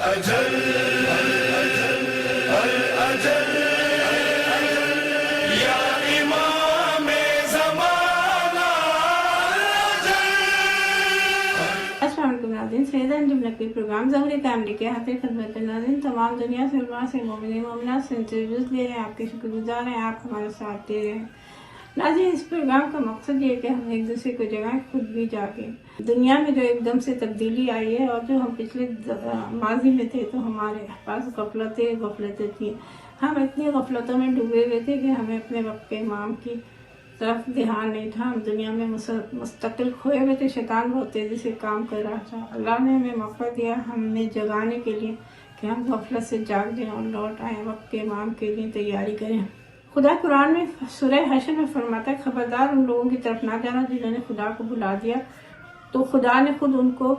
اجل اجل یا امام زمانہ السلام علیکم ناظرین، سیدہ انجم نقوی پروگرام ظہور کاملی کے حاضر خدمت ناظرین تمام دنیا سے علماء سے مومنین مومنات سے انٹرویوز لے رہے ہیں، آپ کے شکر گزار ہیں، آپ ہمارے ساتھ دے رہے ہیں۔ ناظرین، اس پروگرام کا مقصد یہ ہے کہ ہم ایک دوسرے کو جگائیں، خود بھی جاگیں۔ دنیا میں جو ایک دم سے تبدیلی آئی ہے اور جو ہم پچھلے ماضی میں تھے تو ہمارے پاس غفلتیں تھیں، ہم اتنی غفلتوں میں ڈوبے ہوئے تھے کہ ہمیں اپنے وقت کے امام کی طرف دھیان نہیں تھا، ہم دنیا میں مستقل کھوئے ہوئے تھے، شیطان بہت تیزی سے کام کر رہا تھا۔ اللہ نے ہمیں موقع دیا ہمیں جگانے کے لیے کہ ہم غفلت سے جاگ جائیں اور لوٹ آئیں، وقت کے امام کے لیے تیاری کریں۔ خدا قرآن میں سورہ حشر میں فرماتا ہے، خبردار ان لوگوں کی طرف نہ جانا جنہوں نے خدا کو بھلا دیا تو خدا نے خود ان کو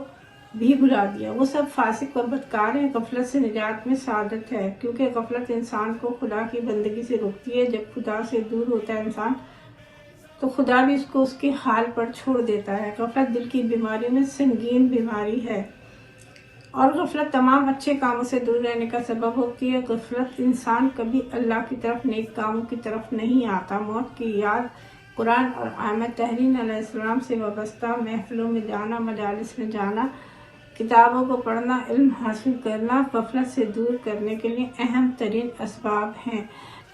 بھی بھلا دیا، وہ سب فاسق اور بدکار ہیں۔ غفلت سے نجات میں سعادت ہے، کیونکہ غفلت انسان کو خدا کی بندگی سے روکتی ہے۔ جب خدا سے دور ہوتا ہے انسان تو خدا بھی اس کو اس کے حال پر چھوڑ دیتا ہے۔ غفلت دل کی بیماریوں میں سنگین بیماری ہے اور غفلت تمام اچھے کاموں سے دور رہنے کا سبب ہوتی ہے۔ غفلت انسان کبھی اللہ کی طرف، نیک کاموں کی طرف نہیں آتا۔ موت کی یاد، قرآن اور ائمہ طاہرین علیہ السلام سے وابستہ محفلوں میں جانا، مجالس میں جانا، کتابوں کو پڑھنا، علم حاصل کرنا غفلت سے دور کرنے کے لیے اہم ترین اسباب ہیں۔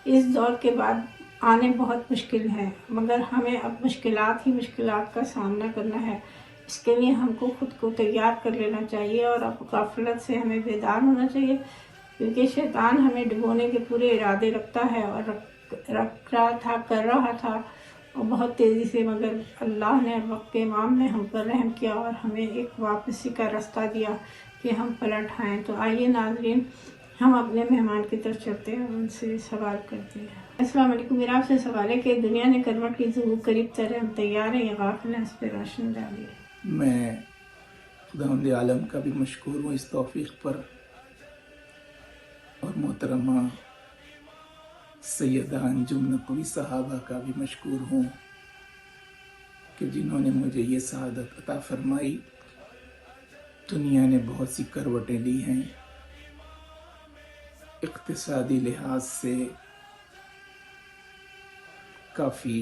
اس دور کے بعد آنے بہت مشکل ہے، مگر ہمیں اب مشکلات کا سامنا کرنا ہے۔ اس کے لیے ہم کو خود کو تیار کر لینا چاہیے اور اب غفلت سے ہمیں بیدار ہونا چاہیے، کیونکہ شیطان ہمیں ڈبونے کے پورے ارادے رکھتا ہے اور کر رہا تھا اور بہت تیزی سے، مگر اللہ نے وقت کے امام نے ہم پر رحم کیا اور ہمیں ایک واپسی کا راستہ دیا کہ ہم پلٹ آئیں۔ تو آئیے ناظرین، ہم اپنے مہمان کی طرف چلتے ہیں اور ان سے سوال کرتے ہیں۔ السلام علیکم، میرا آپ سے سوال ہے کہ دنیا نے کروٹ کی ظہور قریب تر، ہم تیار ہیں یا غافل ہیں؟ اس پہ روشنی ڈالیے۔ میں خداوند عالم کا بھی مشکور ہوں اس توفیق پر، اور محترمہ سیدہ انجم نقوی صحابہ کا بھی مشکور ہوں کہ جنہوں نے مجھے یہ سعادت عطا فرمائی۔ دنیا نے بہت سی کروٹیں لی ہیں، اقتصادی لحاظ سے کافی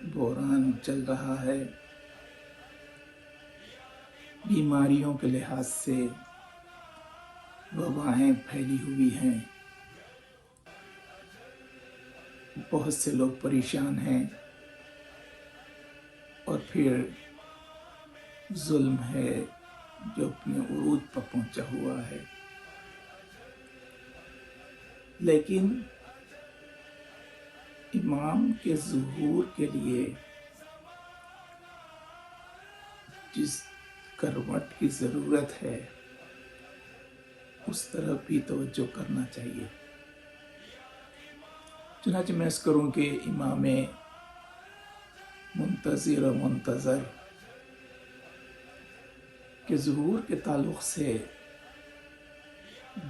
بحران چل رہا ہے، بیماریوں کے لحاظ سے وبائیں پھیلی ہوئی ہیں، بہت سے لوگ پریشان ہیں، اور پھر ظلم ہے جو اپنے عروج پر پہنچا ہوا ہے۔ لیکن امام کے ظہور کے لیے جس کروٹ کی ضرورت ہے اس طرف بھی توجہ کرنا چاہیے۔ چنانچہ میں عرض کروں کہ امام منتظر و منتظر کے ظہور کے تعلق سے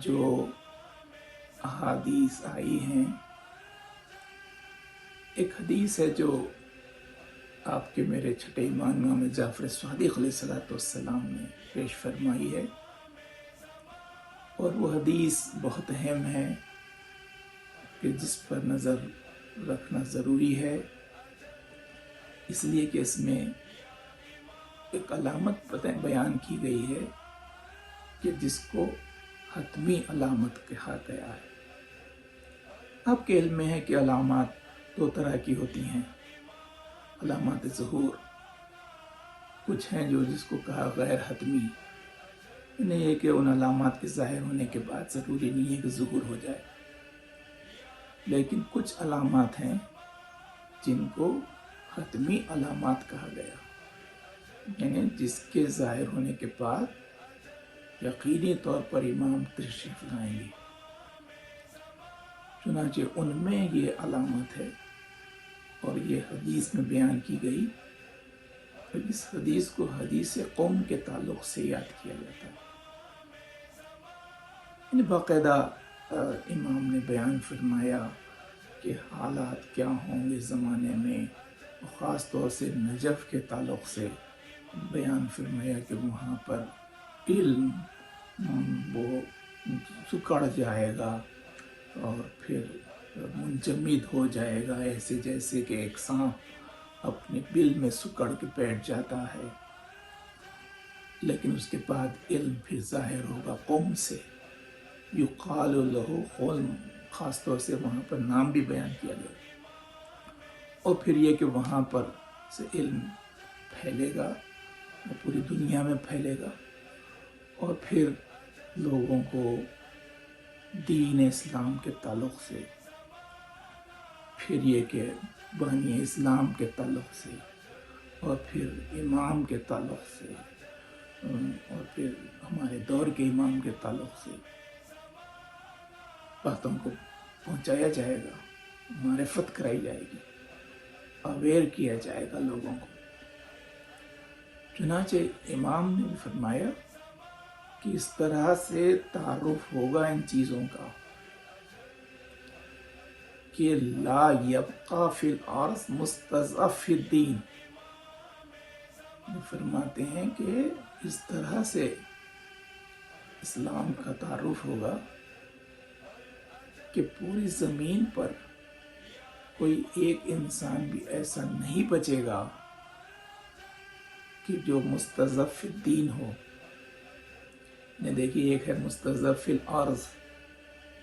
جو احادیث آئی ہیں، ایک حدیث ہے جو آپ کے میرے چھٹے امام امام جعفر صادق علیہ السلام نے پیش فرمائی ہے، اور وہ حدیث بہت اہم ہے کہ جس پر نظر رکھنا ضروری ہے، اس لیے کہ اس میں ایک علامت بیان کی گئی ہے کہ جس کو حتمی علامت کہا گیا ہے۔ آپ کے علم میں ہے کہ علامات دو طرح کی ہوتی ہیں، علامات ظہور۔ کچھ ہیں جو جس کو کہا غیر حتمی، نہیں ہے کہ ان علامات کے ظاہر ہونے کے بعد ضروری نہیں ہے کہ ظہور ہو جائے، لیکن کچھ علامات ہیں جن کو حتمی علامات کہا گیا، یعنی جس کے ظاہر ہونے کے بعد یقینی طور پر امام تشریف لائیں گے۔ چنانچہ ان میں یہ علامت ہے اور یہ حدیث میں بیان کی گئی، اور اس حدیث کو حدیث قوم کے تعلق سے یاد کیا جاتا ہے۔ یعنی باقاعدہ امام نے بیان فرمایا کہ حالات کیا ہوں گے زمانے میں، خاص طور سے نجف کے تعلق سے بیان فرمایا کہ وہاں پر علم وہ سکڑ جائے گا اور پھر منجمد ہو جائے گا، ایسے جیسے کہ ایک سانپ اپنے بل میں سکڑ کے بیٹھ جاتا ہے۔ لیکن اس کے بعد علم پھر ظاہر ہوگا قوم سے، یقال لہ قوم، خاص طور سے وہاں پر نام بھی بیان کیا گیا، اور پھر یہ کہ وہاں پر سے علم پھیلے گا، وہ پوری دنیا میں پھیلے گا، اور پھر لوگوں کو دین اسلام کے تعلق سے، پھر یہ کہ بانی اسلام کے تعلق سے، اور پھر امام کے تعلق سے، اور پھر ہمارے دور کے امام کے تعلق سے باتوں کو پہنچایا جائے گا، معرفت کرائی جائے گی، اویئر کیا جائے گا لوگوں کو۔ چنانچہ امام نے بھی فرمایا کہ اس طرح سے تعارف ہوگا ان چیزوں کا کہ لا یبقى فی الارض مستضعف فی الدین، فرماتے ہیں کہ اس طرح سے اسلام کا تعارف ہوگا کہ پوری زمین پر کوئی ایک انسان بھی ایسا نہیں بچے گا کہ جو مستضعف فی الدین ہو۔ دیکھیے، ایک ہے مستضعف فی الارض،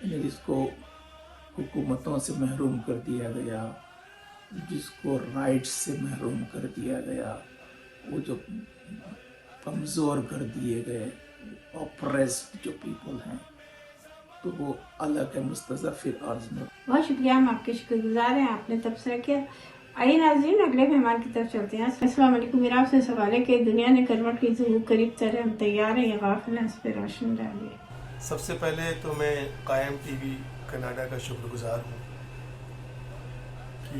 یعنی جس کو حکومتوں سے محروم کر دیا گیا، جس کو رائٹس سے محروم کر دیا گیا، وہ جو کمزور کر دیے گئے، اوپریسڈ جو پیپل ہیں، تو وہ الگ ہے مستضعف فی الارض میں۔ بہت شکریہ، ہم آپ کے شکر گزار ہیں، آپ نے تبصرہ کیا۔ آئیے ناظرین، اگلے مہمان کی طرف چلتے ہیں۔ السلام علیکم، میرا آپ سے سوال ہے کہ دنیا نے کروٹ کی ضرور قریب تر، ہم تیار ہیں یا غافل ہیں؟ اس پہ روشن ڈالیے۔ سب سے پہلے تو میں قائم ٹی وی کینیڈا کا شکر گزار ہوں کہ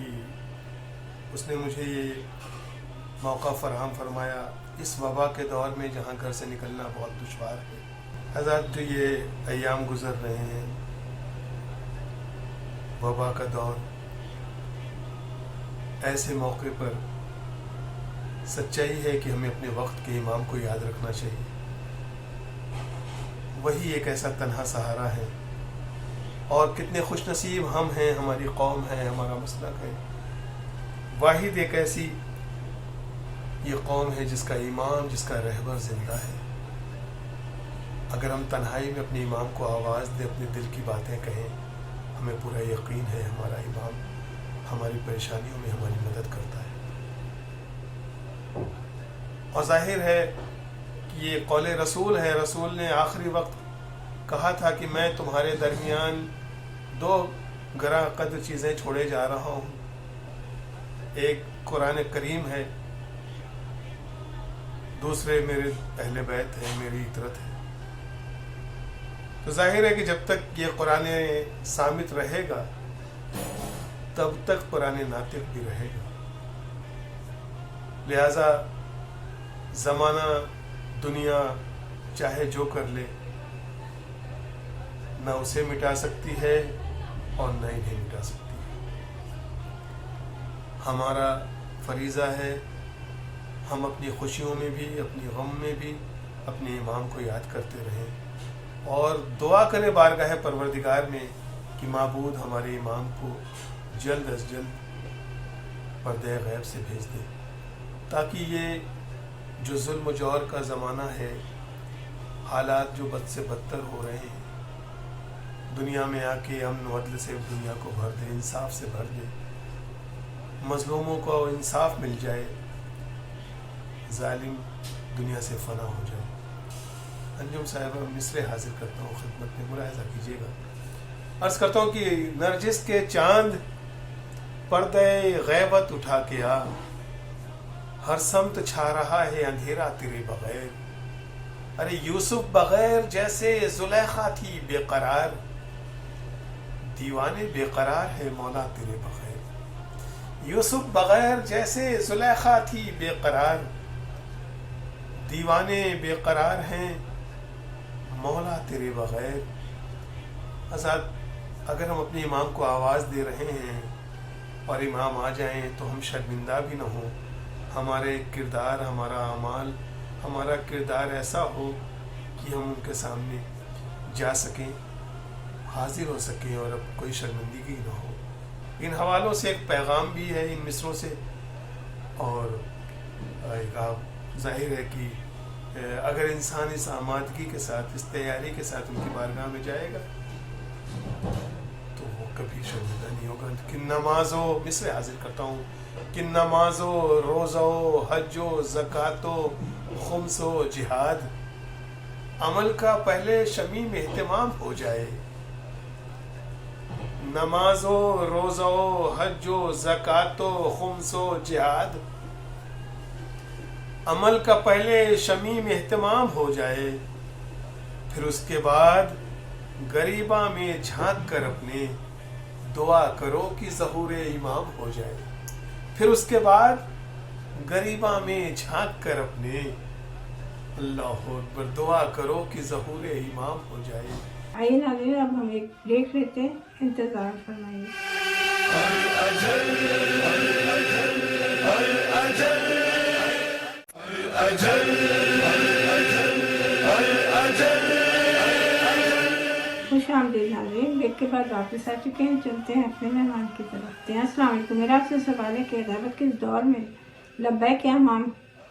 اس نے مجھے یہ موقع فراہم فرمایا اس وبا کے دور میں جہاں گھر سے نکلنا بہت دشوار ہے۔ حضرات، جو یہ ایام گزر رہے ہیں، وبا کا دور، ایسے موقع پر سچائی ہے کہ ہمیں اپنے وقت کے امام کو یاد رکھنا چاہیے۔ وہی ایک ایسا تنہا سہارا ہے، اور کتنے خوش نصیب ہم ہیں، ہماری قوم ہے، ہمارا مسلک ہے۔ واحد ایک ایسی یہ قوم ہے جس کا امام، جس کا رہبر زندہ ہے۔ اگر ہم تنہائی میں اپنے امام کو آواز دیں، اپنے دل کی باتیں کہیں، ہمیں پورا یقین ہے ہمارا امام ہماری پریشانیوں میں ہماری مدد کرتا ہے۔ اور ظاہر ہے کہ یہ قول رسول ہے۔ رسول نے آخری وقت کہا تھا کہ میں تمہارے درمیان دو گراں قدر چیزیں چھوڑے جا رہا ہوں، ایک قرآن کریم ہے، دوسرے میرے اہل بیت ہے، میری اطرت ہے۔ تو ظاہر ہے کہ جب تک یہ قرآن صامت رہے گا تب تک قرآن ناطق بھی رہے گا۔ لہذا زمانہ، دنیا چاہے جو کر لے، نہ اسے مٹا سکتی ہے اور نہ انہیں مٹا سکتی ہے۔ ہمارا فریضہ ہے ہم اپنی خوشیوں میں بھی، اپنی غم میں بھی اپنے امام کو یاد کرتے رہیں، اور دعا کریں بارگاہ پروردگار میں کہ معبود ہمارے امام کو جلد از جلد پردہ غیب سے بھیج دے، تاکہ یہ جو ظلم و جور کا زمانہ ہے، حالات جو بد سے بدتر ہو رہے ہیں، دنیا میں آ کے امن و عدل سے دنیا کو بھر دے، انصاف سے بھر دے، مظلوموں کو انصاف مل جائے، ظالم دنیا سے فنا ہو جائے۔ انجم صاحبہ، مصرے حاضر کرتا ہوں خدمت میں، ملاحظہ کیجیے گا۔ عرض کرتا ہوں کہ نرجس کے چاند پردہ غیبت اٹھا کے آ، ہر سمت چھا رہا ہے اندھیرا تیرے بغیر۔ ارے یوسف بغیر جیسے زلیخا تھی بے قرار، دیوانے بے قرار ہے مولا تیرے بغیر۔ یوسف بغیر جیسے زلیخا تھی بے قرار، دیوانے بے قرار ہیں مولا تیرے بغیر۔ حضرات، اگر ہم اپنے امام کو آواز دے رہے ہیں اور امام آ جائیں تو ہم شرمندہ بھی نہ ہوں۔ ہمارے کردار، ہمارا اعمال، ہمارا کردار ایسا ہو کہ ہم ان کے سامنے جا سکیں، حاضر ہو سکیں اور اب کوئی شرمندگی نہ ہو۔ ان حوالوں سے ایک پیغام بھی ہے ان مصروں سے، اور ایک ظاہر ہے کہ اگر انسان اس آمادگی کے ساتھ، اس تیاری کے ساتھ ان کی بارگاہ میں جائے گا تو وہ کبھی شرمندہ نہیں ہوگا۔ کہ نماز و مصر حاضر کرتا ہوں کہ نماز و روزہ و حج و زکوٰۃ و خمس و جہاد عمل کا پہلے شمیم اہتمام ہو جائے۔ نماز و روزہ و حج و زکوٰۃ و خمس و جہاد عمل کا پہلے شمیم اہتمام ہو جائے، پھر اس کے بعد غریباں میں جھانک کر اپنے دعا کرو کہ ظہور امام ہو جائے۔ پھر اس کے بعد غریباں میں جھانک کر اپنے اللہ اکبر دعا کرو کہ ظہور امام ہو جائے۔ آئیے ناظرین اب ہم ایک بریک لیتے ہیں، انتظار فرمائیے۔ خوش آمدید ناظرین، بریک کے بعد واپس آ چکے ہیں، چلتے ہیں اپنے مہمان کی طرف۔ السلام علیکم، میرا آپ سے سوال ہے کہ عدالت کے اس دور میں لبیک یا امام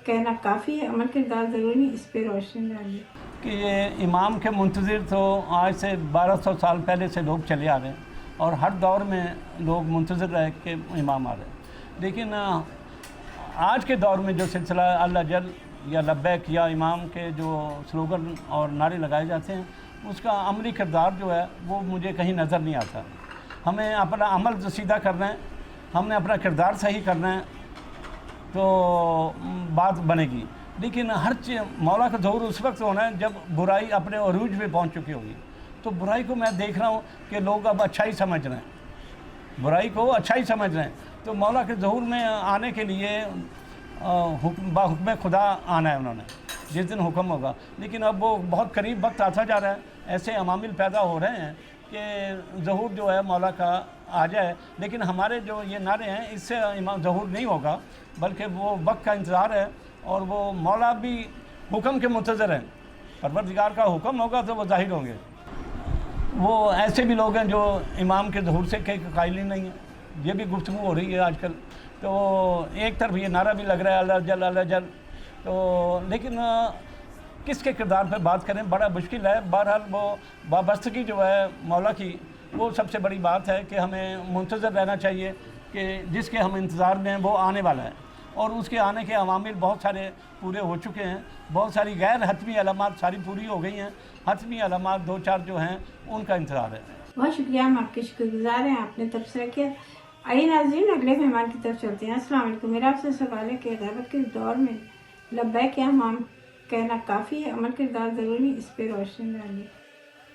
کہنا کافی ہے، عمل کردار ضروری نہیں، اس پہ روشنی ڈالیے۔ کہ یہ امام کے منتظر تو آج سے 1200 سال پہلے سے لوگ چلے آ رہے ہیں، اور ہر دور میں لوگ منتظر رہے کہ امام آ رہے ہیں، لیکن آج کے دور میں جو سلسلہ اللہ جل یا لبیک یا امام کے جو سلوگن اور نعرے لگائے جاتے ہیں، اس کا عملی کردار جو ہے وہ مجھے کہیں نظر نہیں آتا۔ ہمیں اپنا عمل سیدھا کرنا ہے، ہم نے اپنا کردار صحیح کرنا ہے تو بات بنے گی، لیکن ہر چیز مولا کا ظہور اس وقت ہونا ہے جب برائی اپنے عروج پہ پہنچ چکی ہوگی۔ تو برائی کو میں دیکھ رہا ہوں کہ لوگ اب اچھائی سمجھ رہے ہیں، برائی کو اچھائی سمجھ رہے ہیں، تو مولا کے ظہور میں آنے کے لیے حکم خدا آنا ہے انہوں نے، جس دن حکم ہوگا، لیکن اب وہ بہت قریب وقت آتا جا رہا ہے، ایسے عوامل پیدا ہو رہے ہیں کہ ظہور جو ہے مولا کا آ جائے، لیکن ہمارے جو یہ نعرے ہیں اس سے ظہور نہیں ہوگا، بلکہ وہ وقت کا انتظار ہے، اور وہ مولا بھی حکم کے منتظر ہیں، پروردگار کا حکم ہوگا تو وہ ظاہر ہوں گے۔ وہ ایسے بھی لوگ ہیں جو امام کے ظہور سے قائل ہی نہیں ہیں، یہ بھی گفتگو ہو رہی ہے آج کل، تو ایک طرف یہ نعرہ بھی لگ رہا ہے اللہ جل، تو لیکن کس کے کردار پہ بات کریں بڑا مشکل ہے۔ بہرحال وہ وابستگی جو ہے مولا کی، وہ سب سے بڑی بات ہے کہ ہمیں منتظر رہنا چاہیے کہ جس کے ہم انتظار میں ہیں وہ آنے والا ہے، اور اس کے آنے کے عوامل بہت سارے پورے ہو چکے ہیں، بہت ساری غیر حتمی علامات ساری پوری ہو گئی ہیں، حتمی علامات 2-4 جو ہیں ان کا انتظار ہے۔ بہت شکریہ، ہم آپ کے شکر گزار ہیں، آپ نے تبصرہ کیا۔ آئیے ناظرین اگلے مہمان کی طرف چلتے ہیں۔ السلام علیکم، میرا آپ سے سوال ہے کہ عدالت کے دور میں لبیک یا امام کہنا کافی ہے، عمل کردار ضروری نہیں، اس پہ روشنی ڈالیے۔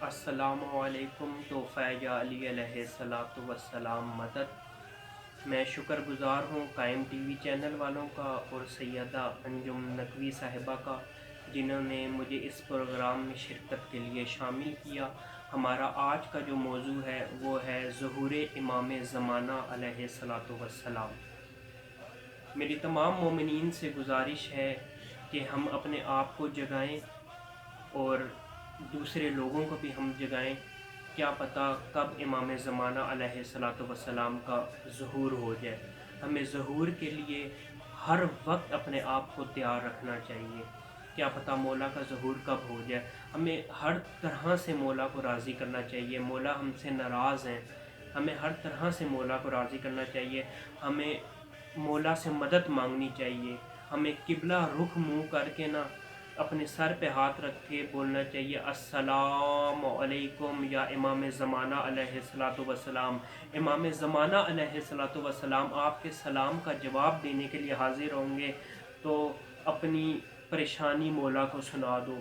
السلام علیکم، تحفہ یا علی علیہ الصلاۃ والسلام مدد۔ میں شکر گزار ہوں قائم ٹی وی چینل والوں کا اور سیدہ انجم نقوی صاحبہ کا، جنہوں نے مجھے اس پروگرام میں شرکت کے لیے شامل کیا۔ ہمارا آج کا جو موضوع ہے وہ ہے ظہور امام زمانہ علیہ الصلاۃ والسلام۔ میری تمام مومنین سے گزارش ہے کہ ہم اپنے آپ کو جگائیں اور دوسرے لوگوں کو بھی ہم جگائیں، کیا پتہ کب امام زمانہ علیہ الصلاۃ والسلام کا ظہور ہو جائے۔ ہمیں ظہور کے لیے ہر وقت اپنے آپ کو تیار رکھنا چاہیے، کیا پتہ مولا کا ظہور کب ہو جائے۔ ہمیں ہر طرح سے مولا کو راضی کرنا چاہیے، مولا ہم سے ناراض ہیں، ہمیں ہر طرح سے مولا کو راضی کرنا چاہیے، ہمیں مولا سے مدد مانگنی چاہیے، ہمیں قبلہ رخ منہ کر کے نا اپنے سر پہ ہاتھ رکھ کے بولنا چاہیے السلام علیکم یا امام زمانہ علیہ الصلاۃ والسلام۔ امام زمانہ علیہ الصلاۃ والسلام آپ کے سلام کا جواب دینے کے لیے حاضر ہوں گے، تو اپنی پریشانی مولا کو سنا دو،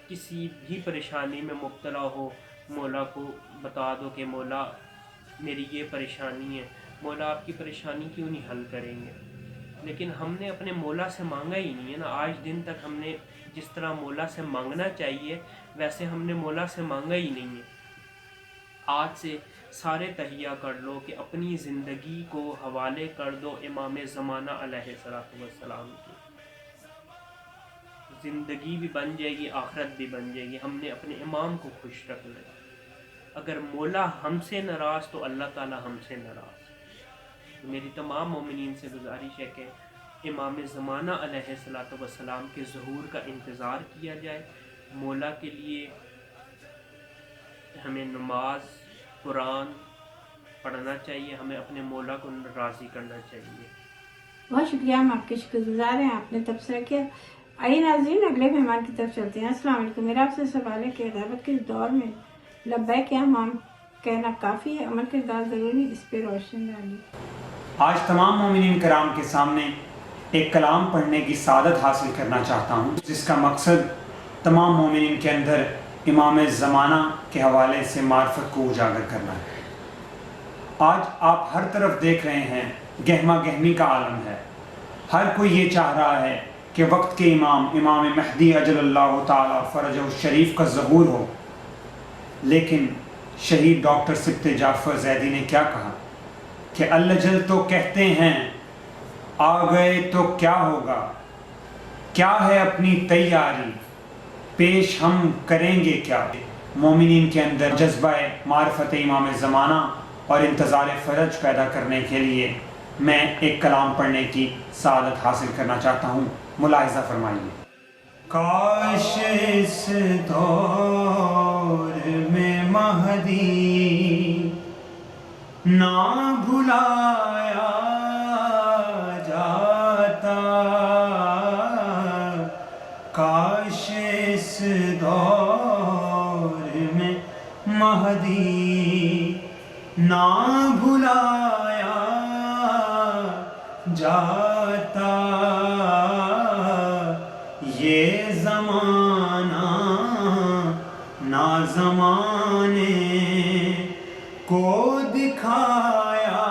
کسی بھی پریشانی میں مبتلا ہو مولا کو بتا دو کہ مولا میری یہ پریشانی ہے، مولا آپ کی پریشانی کیوں نہیں حل کریں گے۔ لیکن ہم نے اپنے مولا سے مانگا ہی نہیں ہے نا، آج دن تک ہم نے جس طرح مولا سے مانگنا چاہیے ویسے ہم نے مولا سے مانگا ہی نہیں ہے۔ آج سے سارے تہیہ کر لو کہ اپنی زندگی کو حوالے کر دو امام زمانہ علیہ الصلاۃ والسلام کی۔ زندگی بھی بن جائے گی، آخرت بھی بن جائے گی. ہم نے اپنے امام کو خوش رکھنا ہے. اگر مولا ہم سے ناراض تو اللہ تعالی ہم سے ناراض. میری تمام مومنین سے گزارش ہے کہ امام زمانہ علیہ الصلوۃ والسلام کے ظہور کا انتظار کیا جائے. مولا کے لیے ہمیں نماز، قرآن پڑھنا چاہیے، ہمیں اپنے مولا کو راضی کرنا چاہیے. بہت شکریہ، ہم آپ کے شکر گزار ہیں، آپ نے تبصرہ کیا. آئیے ناظرین اگلے مہمان کی طرف چلتے ہیں. السلام علیکم. میرا آپ سے سوال ہے کہ غیبت کے دور میں لبیک یا امام کہنا کافی ہے؟ عمل کردار ضروری، اس پہ روشن ڈالیے. آج تمام مومنین کرام کے سامنے ایک کلام پڑھنے کی سعادت حاصل کرنا چاہتا ہوں، جس کا مقصد تمام مومنین کے اندر امام زمانہ کے حوالے سے معرفت کو اجاگر کرنا ہے. آج آپ ہر طرف دیکھ رہے ہیں گہما گہمی کا عالم ہے. ہر کوئی یہ چاہ رہا ہے کہ وقت کے امام مہدی اجل اللہ تعالی فرجہ الشریف کا ظہور ہو. لیکن شہید ڈاکٹر سبط جعفر زیدی نے کیا کہا کہ الجل تو کہتے ہیں آ گئے تو کیا ہوگا، کیا ہے اپنی تیاری پیش ہم کریں گے کیا. مومنین کے اندر جذبہ معرفت امام زمانہ اور انتظار فرج پیدا کرنے کے لیے میں ایک کلام پڑھنے کی سعادت حاصل کرنا چاہتا ہوں. ملاحظہ فرمائیے. کاش اس دور میں مہدی نہ بھلایا جاتا، کاش اس دور میں مہدی نہ بھلایا جاتا. یہ زمانہ نہ زمانے کو دکھایا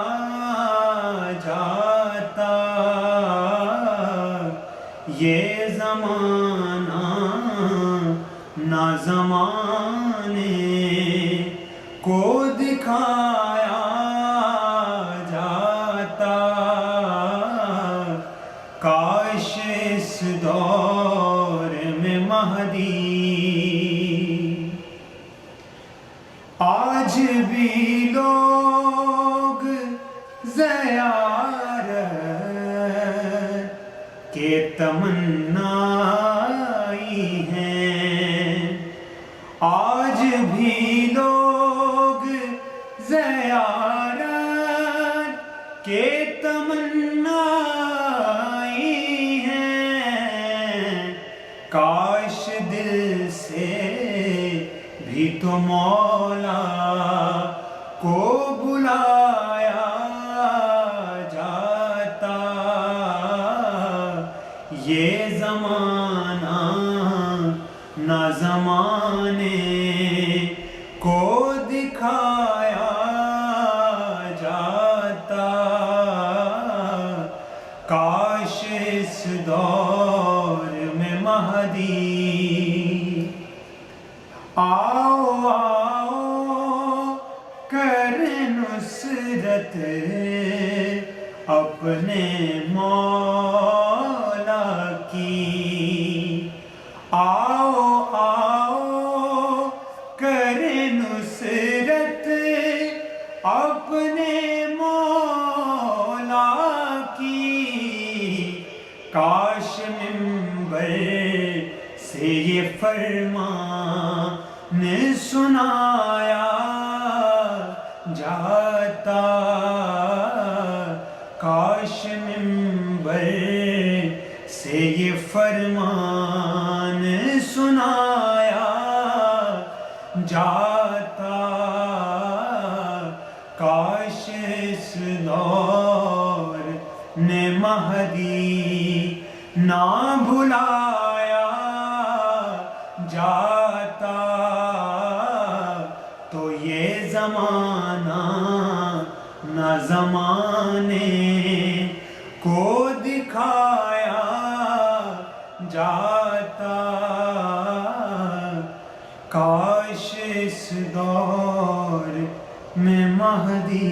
جاتا، یہ زمانہ نہ زمانے کو دکھایا جاتا. کاش اس دور میں مہدی آج بھی لوگ زیارت کے تمنائی ہیں، آج بھی لوگ زیارت کے تمنائی ہیں. کاش دل سے بھی تو مولا کو بلایا جاتا. یہ زمانہ نہ زمانے کو دکھایا جاتا. کاش اس دور میں مہدی آؤ آؤ کر نصرت اپنے مولا کی. آؤ آؤ کر نصرت اپنے مولا کی. کاش منبر سے یہ فرمان سنایا جاتا. کاش منبر سے یہ فرمان سنایا جاتا. کاش اس دور نے مہدی نہ بھلایا جاتا. تو یہ زمانہ نہ زمانے کو دکھایا جاتا. کاش اس دور میں مہدی.